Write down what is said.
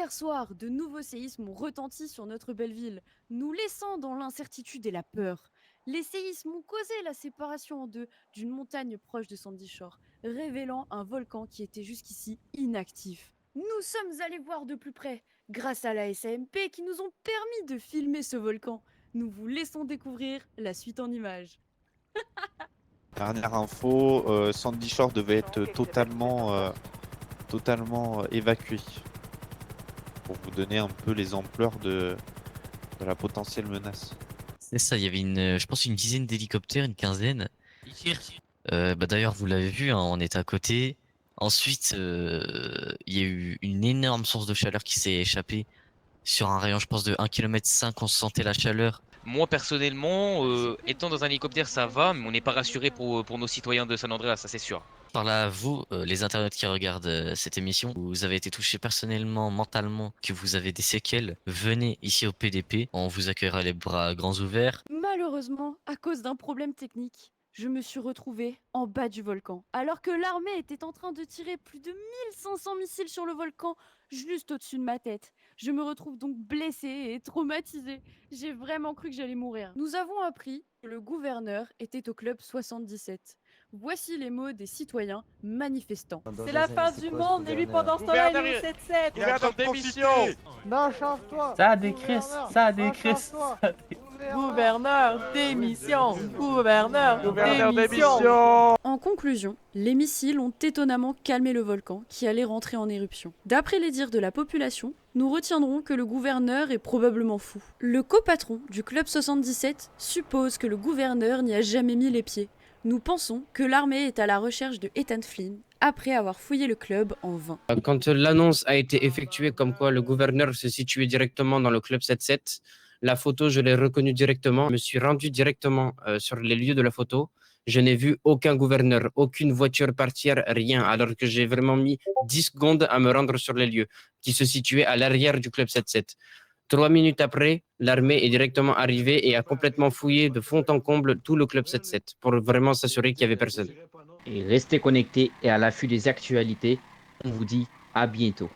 Hier soir, de nouveaux séismes ont retenti sur notre belle ville, nous laissant dans l'incertitude et la peur. Les séismes ont causé la séparation en deux d'une montagne proche de Sandy Shore, révélant un volcan qui était jusqu'ici inactif. Nous sommes allés voir de plus près, grâce à la SAMP qui nous ont permis de filmer ce volcan. Nous vous laissons découvrir la suite en images. Dernière info, Sandy Shore devait être totalement évacué. Pour vous donner un peu les ampleurs de la potentielle menace. C'est ça, il y avait je pense une dizaine d'hélicoptères, une quinzaine. D'ailleurs, vous l'avez vu, hein, on est à côté. Ensuite, il y a eu une énorme source de chaleur qui s'est échappée sur un rayon, je pense, de 1,5 km. On sentait la chaleur. Moi personnellement, étant dans un hélicoptère, ça va, mais on n'est pas rassuré pour nos citoyens de San Andreas, ça c'est sûr. Par là, vous, les internautes qui regardent cette émission, vous avez été touchés personnellement, mentalement, que vous avez des séquelles, venez ici au PDP, on vous accueillera les bras grands ouverts. Malheureusement, à cause d'un problème technique, je me suis retrouvée en bas du volcan, alors que l'armée était en train de tirer plus de 1500 missiles sur le volcan juste au-dessus de ma tête. Je me retrouve donc blessée et traumatisée. J'ai vraiment cru que j'allais mourir. Nous avons appris que le gouverneur était au club 77. Voici les mots des citoyens manifestants. C'est la fin du monde et lui pendant ce temps-là il est au 7-7. Il est en train de démission. Non, change-toi. Ça a des crises, ça a des crises. Gouverneur, démission. Gouverneur, démission. En conclusion, les missiles ont étonnamment calmé le volcan qui allait rentrer en éruption. D'après les dires de la population, nous retiendrons que le gouverneur est probablement fou. Le copatron du Club 77 suppose que le gouverneur n'y a jamais mis les pieds. Nous pensons que l'armée est à la recherche de Ethan Flynn après avoir fouillé le club en vain. Quand l'annonce a été effectuée comme quoi le gouverneur se situait directement dans le club 77, la photo, je l'ai reconnue directement. Je me suis rendu directement sur les lieux de la photo. Je n'ai vu aucun gouverneur, aucune voiture partir, rien, alors que j'ai vraiment mis 10 secondes à me rendre sur les lieux qui se situaient à l'arrière du club 77. 3 minutes après, l'armée est directement arrivée et a complètement fouillé de fond en comble tout le club 77 pour vraiment s'assurer qu'il n'y avait personne. Et restez connectés et à l'affût des actualités. On vous dit à bientôt.